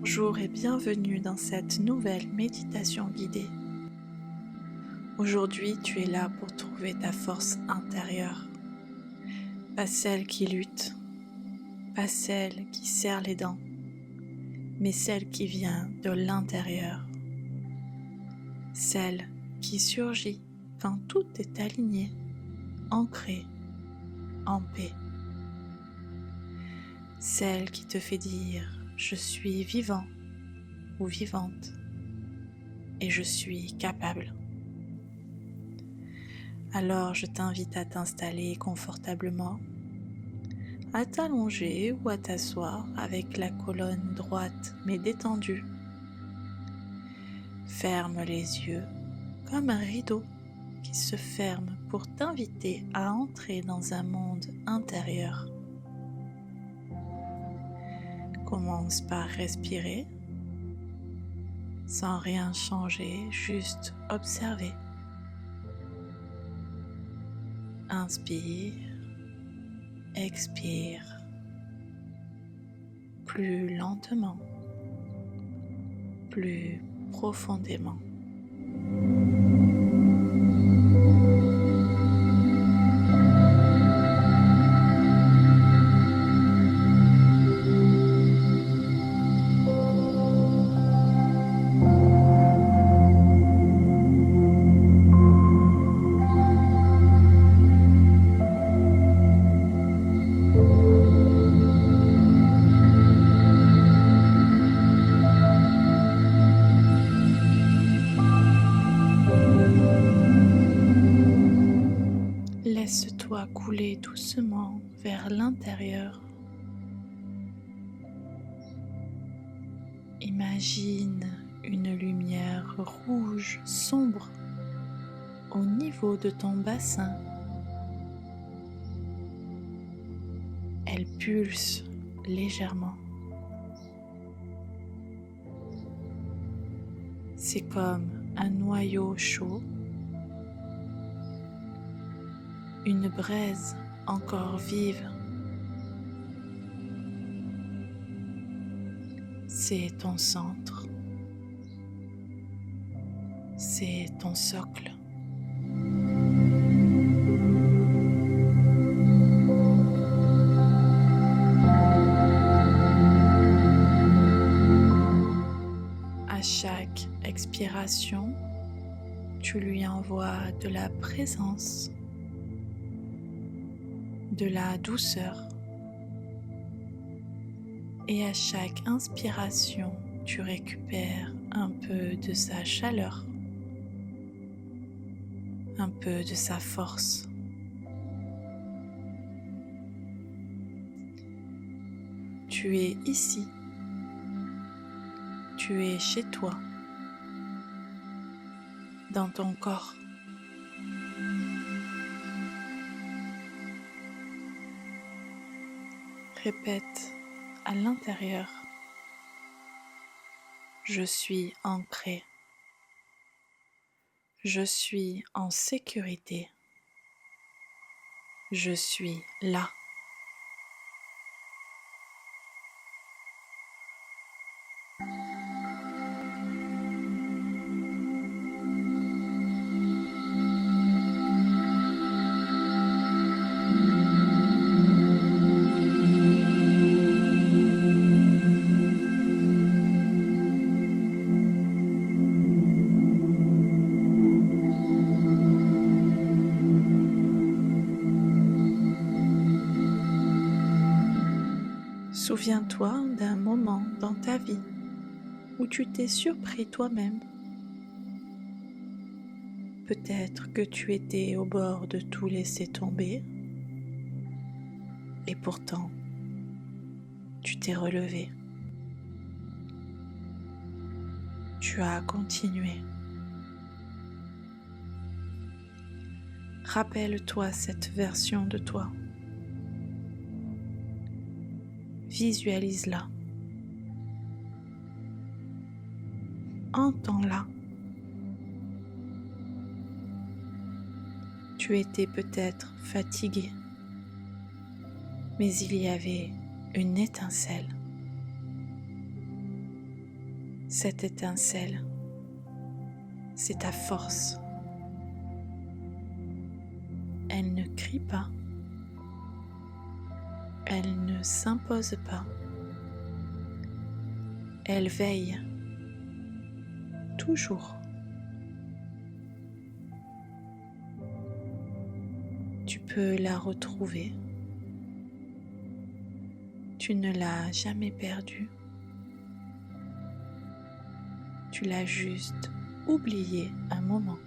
Bonjour et bienvenue dans cette nouvelle méditation guidée. Aujourd'hui, tu es là pour trouver ta force intérieure. Pas celle qui lutte, pas celle qui serre les dents, mais celle qui vient de l'intérieur. Celle qui surgit quand tout est aligné, ancré, en paix. Celle qui te fait dire « Je suis vivant » ou vivante et je suis capable. Alors je t'invite à t'installer confortablement, à t'allonger ou à t'asseoir avec la colonne droite mais détendue. Ferme les yeux comme un rideau qui se ferme pour t'inviter à entrer dans un monde intérieur. Commence par respirer, sans rien changer, juste observer. Inspire, expire, plus lentement, plus profondément. Laisse-toi couler doucement vers l'intérieur. Imagine une lumière rouge sombre au niveau de ton bassin. Elle pulse légèrement. C'est comme un noyau chaud, une braise encore vive. C'est ton centre, c'est ton socle. À chaque expiration, tu lui envoies de la présence, de la douceur. Et à chaque inspiration, tu récupères un peu de sa chaleur, un peu de sa force. Tu es ici, tu es chez toi, dans ton corps. Répète à l'intérieur, je suis ancré, je suis en sécurité, je suis là. Souviens-toi d'un moment dans ta vie où tu t'es surpris toi-même. Peut-être que tu étais au bord de tout laisser tomber et pourtant tu t'es relevé. Tu as continué. Rappelle-toi cette version de toi. Visualise-la. Entends-la. Tu étais peut-être fatigué, mais il y avait une étincelle. Cette étincelle, c'est ta force. Elle ne crie pas. Elle ne s'impose pas. Elle veille toujours. Tu peux la retrouver. Tu ne l'as jamais perdue. Tu l'as juste oubliée un moment.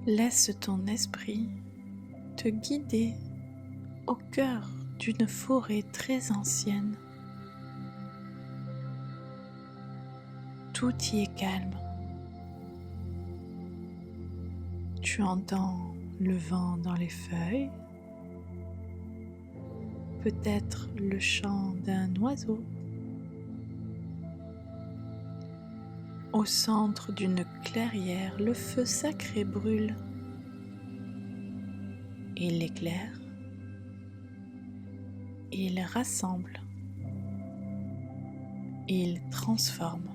Laisse ton esprit te guider au cœur d'une forêt très ancienne. Tout y est calme. Tu entends le vent dans les feuilles, peut-être le chant d'un oiseau. Au centre d'une clairière, le feu sacré brûle. Il éclaire, il rassemble, il transforme.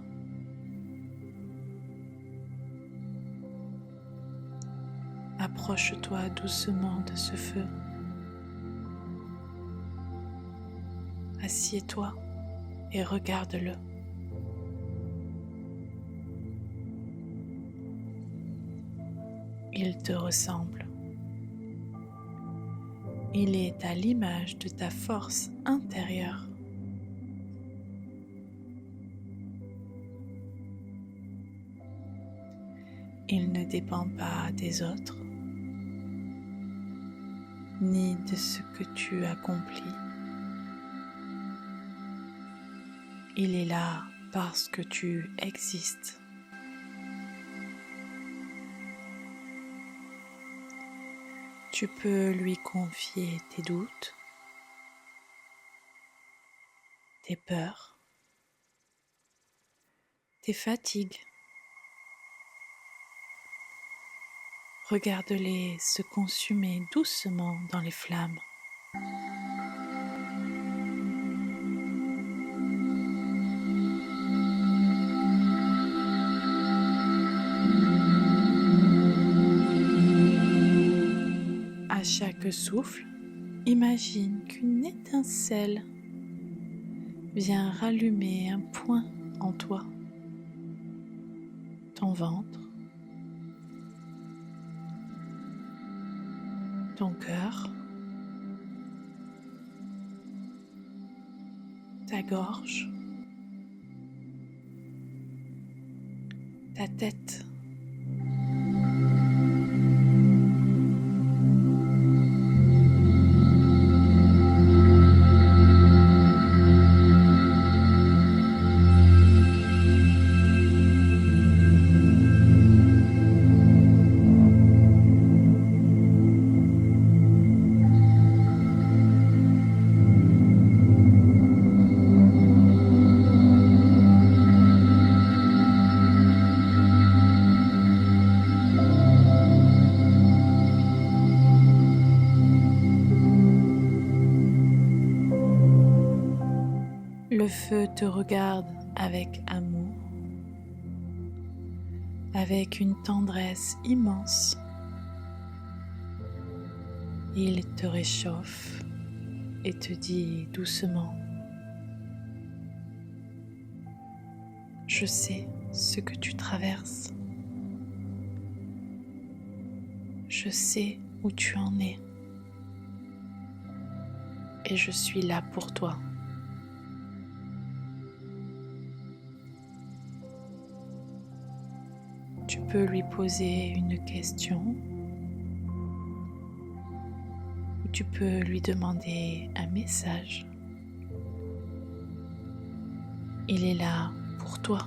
Approche-toi doucement de ce feu. Assieds-toi et regarde-le. Il te ressemble. Il est à l'image de ta force intérieure. Il ne dépend pas des autres, ni de ce que tu accomplis. Il est là parce que tu existes. Tu peux lui confier tes doutes, tes peurs, tes fatigues. Regarde-les se consumer doucement dans les flammes. À chaque souffle, imagine qu'une étincelle vient rallumer un point en toi. Ton ventre, ton cœur, ta gorge, ta tête. Le feu te regarde avec amour, avec une tendresse immense. Il te réchauffe et te dit doucement: je sais ce que tu traverses. Je sais où tu en es. Et je suis là pour toi. Tu peux lui poser une question ou tu peux lui demander un message. Il est là pour toi.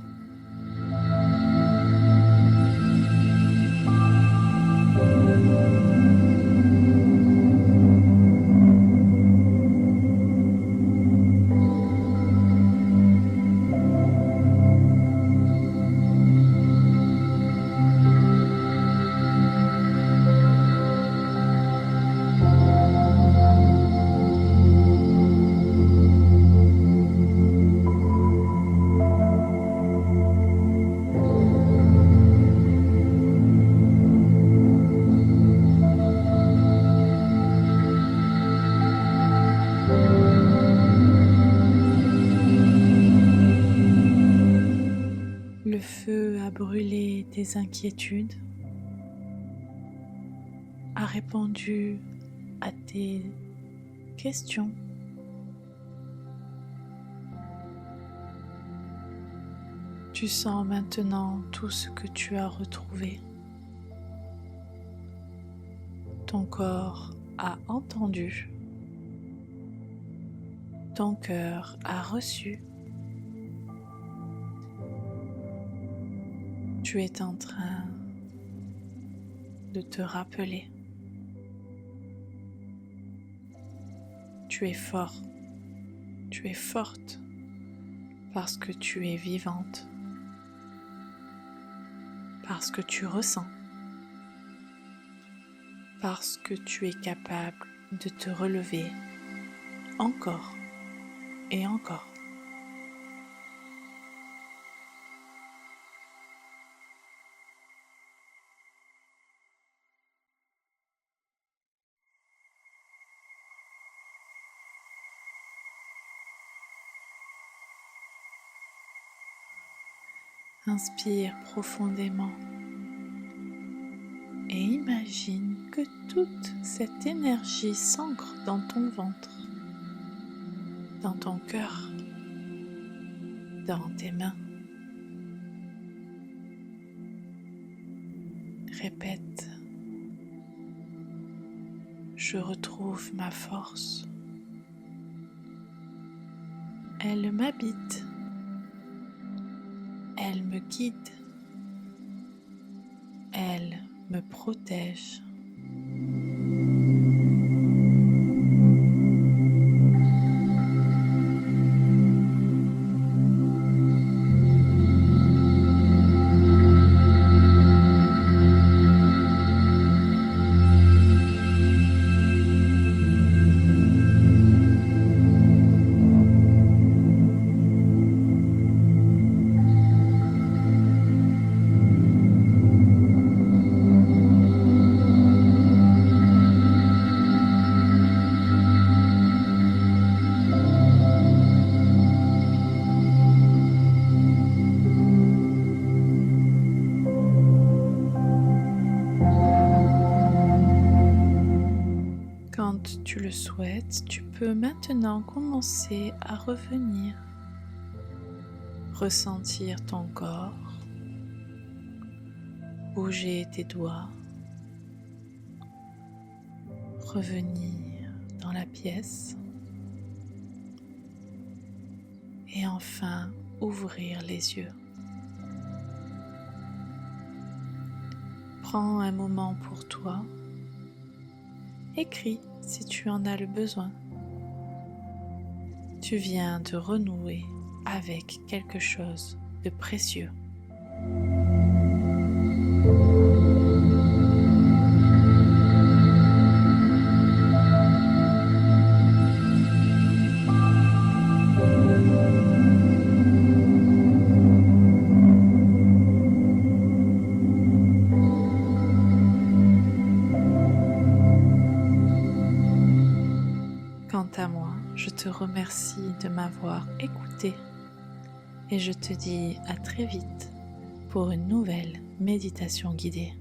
feu a brûlé tes inquiétudes, a répondu à tes questions. Tu sens maintenant tout ce que tu as retrouvé. Ton corps a entendu. Ton cœur a reçu. Tu es en train de te rappeler. Tu es fort, tu es forte parce que tu es vivante, parce que tu ressens, parce que tu es capable de te relever encore et encore. Inspire profondément et imagine que toute cette énergie s'ancre dans ton ventre, dans ton cœur, dans tes mains. Répète, je retrouve ma force. Elle m'habite. Elle me guide, elle me protège. Quand tu le souhaites, tu peux maintenant commencer à revenir, ressentir ton corps, bouger tes doigts, revenir dans la pièce et enfin ouvrir les yeux. Prends un moment pour toi. Écris si tu en as le besoin. Tu viens de renouer avec quelque chose de précieux. Quant à moi, je te remercie de m'avoir écouté et je te dis à très vite pour une nouvelle méditation guidée.